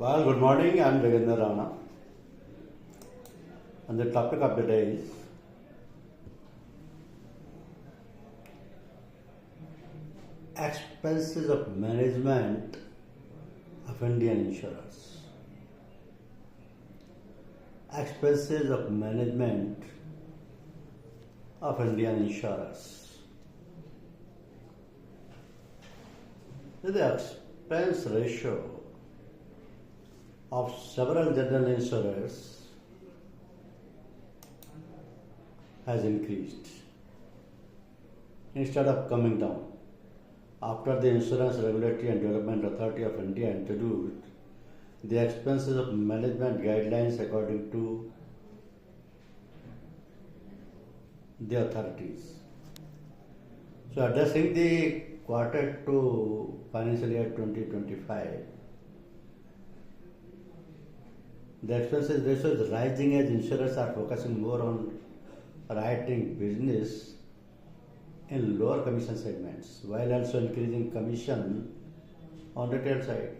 Well, good morning. I'm Jagender Rana, and the topic of the day is expenses of management of Indian insurers. Expenses of management of Indian insurers. The expense ratio of several general insurers has increased instead of coming down. After the Insurance Regulatory and Development Authority of India introduced the expenses of management guidelines according to the authorities. So addressing the Q2 financial year 2025, the expenses ratio is rising as insurers are focusing more on writing business in lower commission segments while also increasing commission on retail side.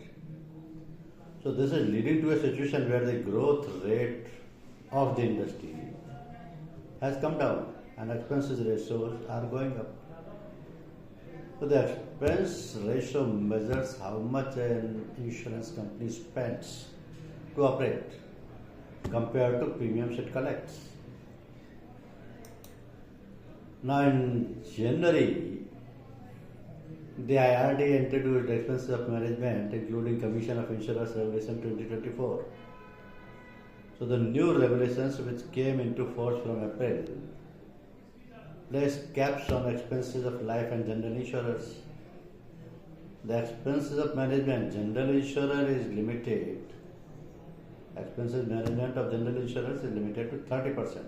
So this is leading to a situation where the growth rate of the industry has come down and expenses ratios are going up. So the expense ratio measures how much an insurance company spends to operate compared to premiums it collects. Now in January, the IRD introduced expenses of management including Commission of Insurers Regulation 2024. So the new regulations which came into force from April placed caps on expenses of life and general insurers. The expenses of management general insurer is limited. Expenses management of general insurers is limited to 30%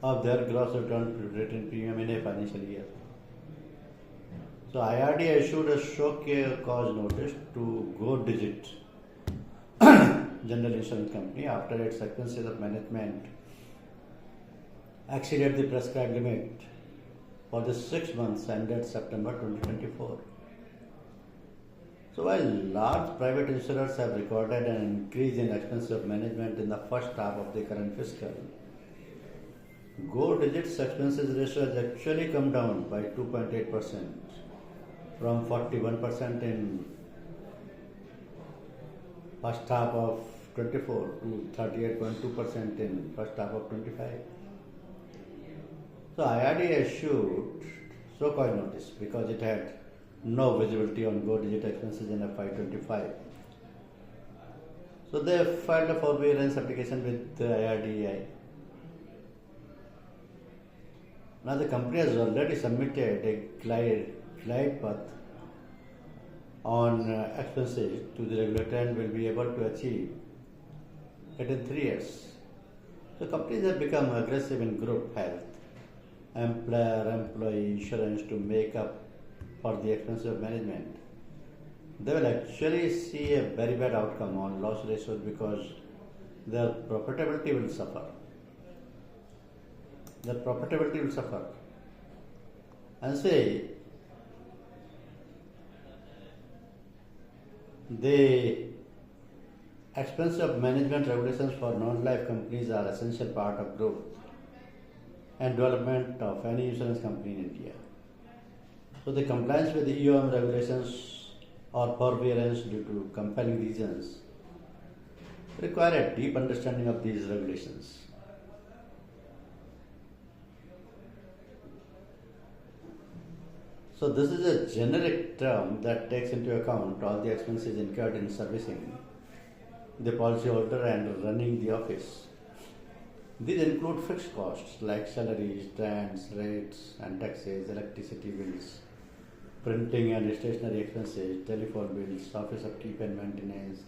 of their gross written premium in a financial year. So IRD issued a show cause notice to Go Digit general insurance company after its expenses of management exceeded the prescribed limit for the 6 months ended September 2024. So while large private insurers have recorded an increase in expenses of management in the first half of the current fiscal, Go Digit's expenses ratio has actually come down by 2.8% from 41% in first half of 24 to 38.2% in first half of 25. So IRD issued so-called notice because it had no visibility on Go Digit expenses in FY25. So they filed a forbearance application with the IRDAI. Now the company has already submitted a glide path on expenses to the regulator and will be able to achieve it in 3 years. So companies have become aggressive in group health, employer-employee insurance to make up for the expenses of management. They will actually see a very bad outcome on loss ratios because their profitability will suffer. And say the expense of management regulations for non-life companies are essential part of growth and development of any insurance company in India. So the compliance with the EOM regulations or forbearance due to compelling reasons require a deep understanding of these regulations. So this is a generic term that takes into account all the expenses incurred in servicing the policyholder and running the office. These include fixed costs like salaries, rents, rates and taxes, electricity bills, printing and stationery expenses, telephone bills, office upkeep and maintenance,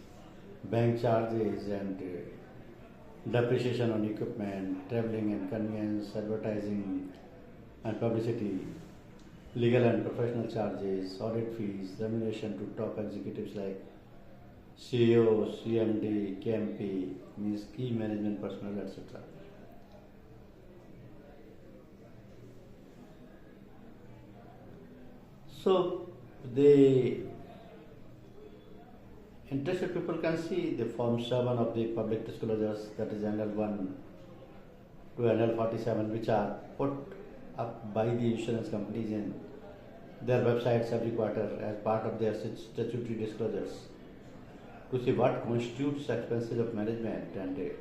bank charges and depreciation on equipment, traveling and conveyance, advertising and publicity, legal and professional charges, audit fees, remuneration to top executives like CEO, CMD, KMP, means key management personnel, etc. So the Interested people can see the Form 7 of the public disclosures, that is Annual 1 to Annual 47, which are put up by the insurance companies in their websites every quarter as part of their statutory disclosures to see what constitutes expenses of management and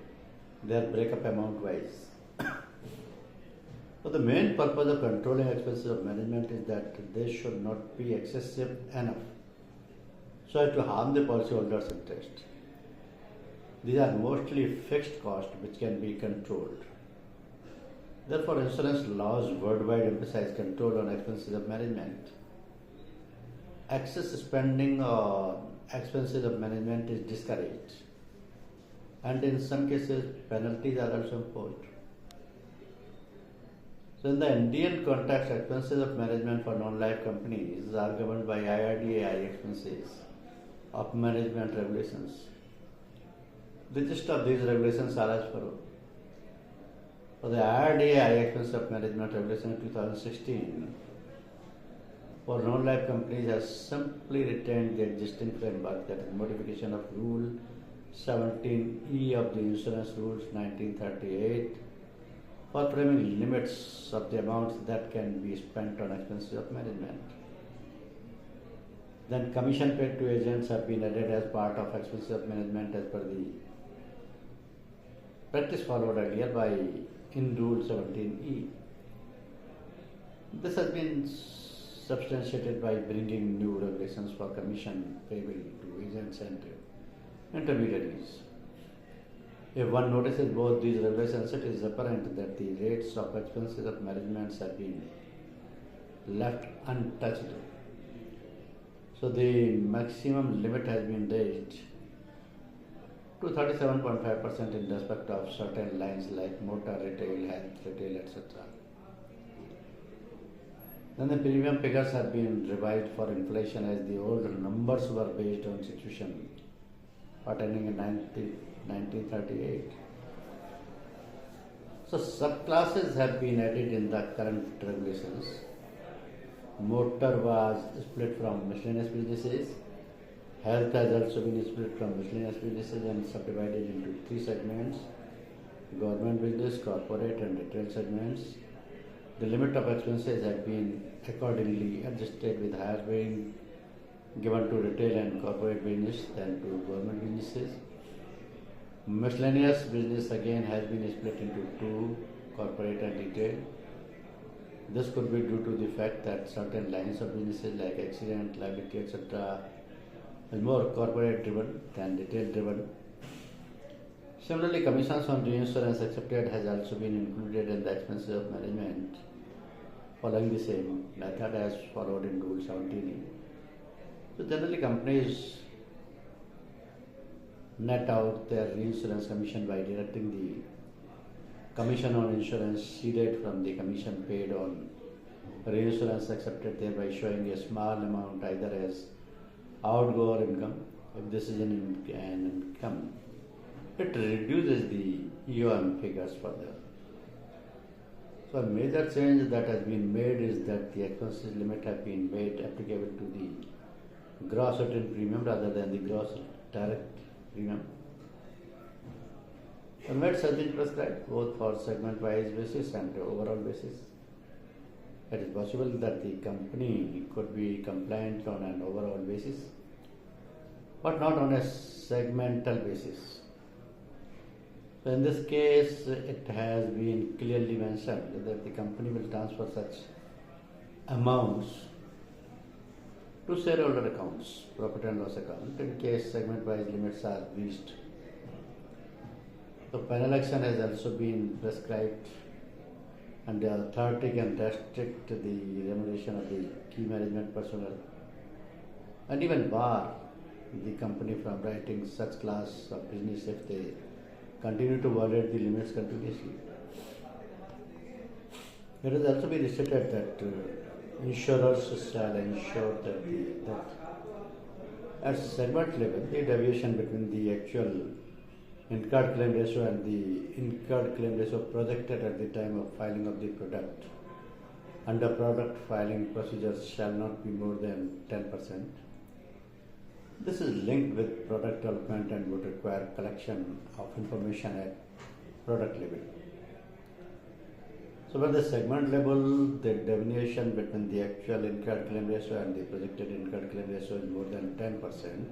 their breakup amount wise. So the main purpose of controlling expenses of management is that they should not be excessive enough so as to harm the policyholder's interest. These are mostly fixed costs which can be controlled. Therefore, insurance laws worldwide emphasize control on expenses of management. Excess spending on expenses of management is discouraged, and in some cases, penalties are also imposed. So, in the Indian context, expenses of management for non-life companies are governed by IRDAI expenses of management regulations. The gist of these regulations are as follows. For the IRDAI expense of management regulation in 2016, for non-life companies has simply retained the existing framework, that is modification of Rule 17E of the Insurance Rules 1938 for framing limits of the amounts that can be spent on expenses of management. Then commission paid to agents have been added as part of expenses of management as per the practice followed earlier by in Rule 17E. This has been substantiated by bringing new regulations for commission payable to agents and intermediaries. If one notices both these regulations, it is apparent that the rates of expenses of management have been left untouched. So the maximum limit has been raised to 37.5% in respect of certain lines like motor, retail, health, retail, etc. Then the premium figures have been revised for inflation as the old numbers were based on situation pertaining in 1938. So subclasses have been added in the current regulations. Motor was split from miscellaneous businesses. Health has also been split from miscellaneous businesses and subdivided into three segments: government business, corporate and retail segments. The limit of expenses have been accordingly adjusted, with higher being given to retail and corporate business than to government businesses. Miscellaneous business again has been split into two, corporate and retail. This could be due to the fact that certain lines of businesses like accident, liability, etc. is more corporate driven than retail driven. Similarly, commissions on reinsurance accepted has also been included in the expenses of management, following the same method as followed in Rule 17. So generally, companies net out their reinsurance commission by deducting the commission on insurance ceded from the commission paid on reinsurance accepted, thereby showing a small amount either as outgo or income. If this is an income, it reduces the EOM figures further. So a major change that has been made is that the expenses limit have been made applicable to the gross written premium rather than the gross direct premium. The limits have been prescribed both for segment-wise basis and overall basis. It is possible that the company could be compliant on an overall basis, but not on a segmental basis. So in this case, it has been clearly mentioned that the company will transfer such amounts to shareholder accounts, profit and loss account, in case segment-wise limits are reached. So penal action has also been prescribed, and the authority can restrict the remuneration of the key management personnel and even bar the company from writing such class of business if they continue to violate the limits continuously. It has also been stated that insurers shall ensure that at segment level, the deviation between the actual incurred claim ratio and the incurred claim ratio projected at the time of filing of the product under product filing procedures shall not be more than 10%. This is linked with product development and would require collection of information at product level. So at the segment level, the deviation between the actual incurred claim ratio and the projected incurred claim ratio is more than 10%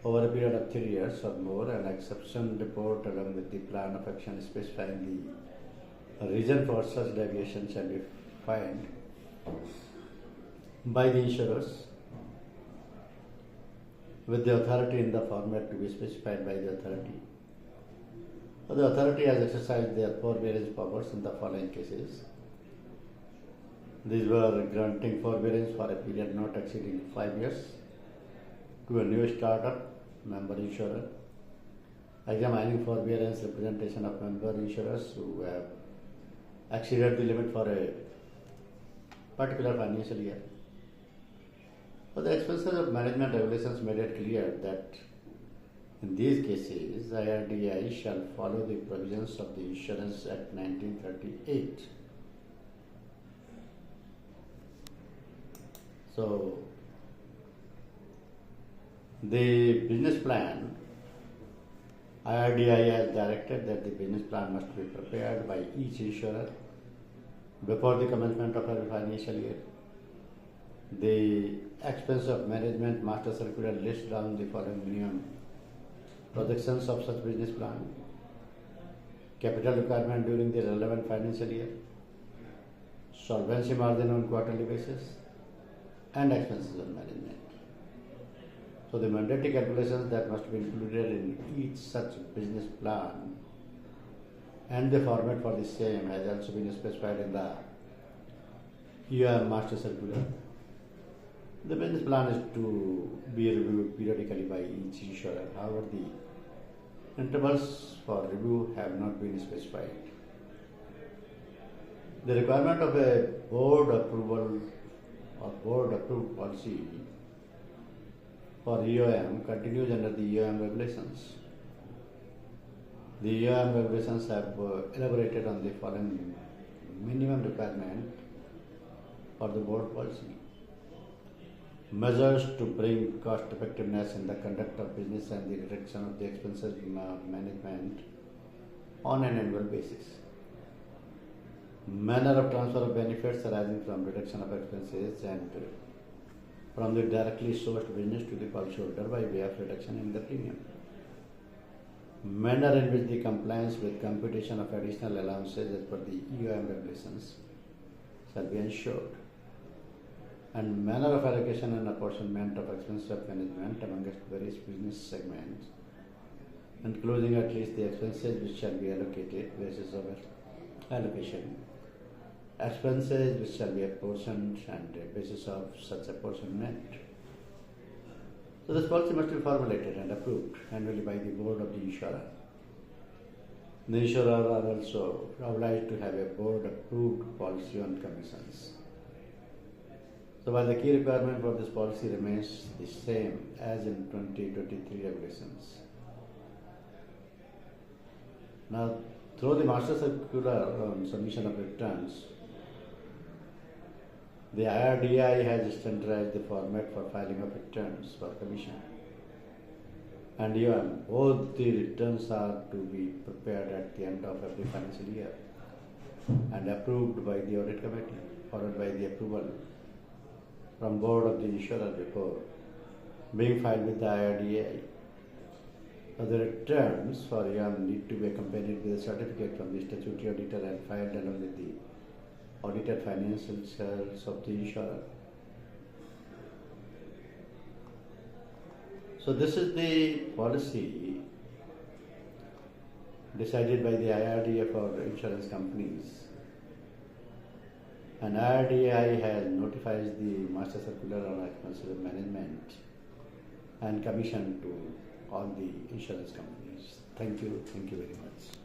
over a period of 3 years or more. An exception report along with the plan of action specifying the reason for such deviation shall be filed by the insurers with the authority in the format to be specified by the authority. The authority has exercised their forbearance powers in the following cases. These were granting forbearance for a period not exceeding 5 years to a new startup member insurer, examining forbearance representation of member insurers who have exceeded the limit for a particular financial year. For the expenses of management regulations made it clear that in these cases, IRDAI shall follow the provisions of the Insurance Act 1938. So, the business plan, IRDAI has directed that the business plan must be prepared by each insurer before the commencement of every financial year. The expense of management master circular lists down the following minimum projections of such business plan: capital requirement during the relevant financial year, solvency margin on quarterly basis, and expenses of management. So the mandatory calculations that must be included in each such business plan and the format for the same has also been specified in the EOM master circular. The business plan is to be reviewed periodically by each insurer. However, the intervals for review have not been specified. The requirement of a board approval or board approved policy for EOM continues under the EOM regulations. The EOM regulations have elaborated on the following minimum requirement for the board policy: measures to bring cost effectiveness in the conduct of business and the reduction of the expenses management on an annual basis, manner of transfer of benefits arising from reduction of expenses and from the directly sourced business to the policyholder by way of reduction in the premium, manner in which the compliance with computation of additional allowances as per the EOM regulations shall be ensured, and manner of allocation and apportionment of expenses of management amongst various business segments, including at least the expenses which shall be allocated basis of allocation, expenses which shall be apportioned and basis of such apportionment. So this policy must be formulated and approved annually by the board of the insurer. The insurer are also obliged to have a board approved policy on commissions. So while the key requirement for this policy remains the same as in 2023 regulations. Now, through the master circular on submission of returns, the IRDAI has standardized the format for filing of returns for commission. And even both the returns are to be prepared at the end of every financial year and approved by the audit committee, followed by the approval from board of the insurer before being filed with the IRDAI. So the returns for EOM need to be accompanied with a certificate from the statutory auditor and filed along with the audited financial results of the insurer. So this is the policy decided by the IRDA for insurance companies, and IRDAI has notified the master circular on expenses of management and commission to all the insurance companies. Thank you very much.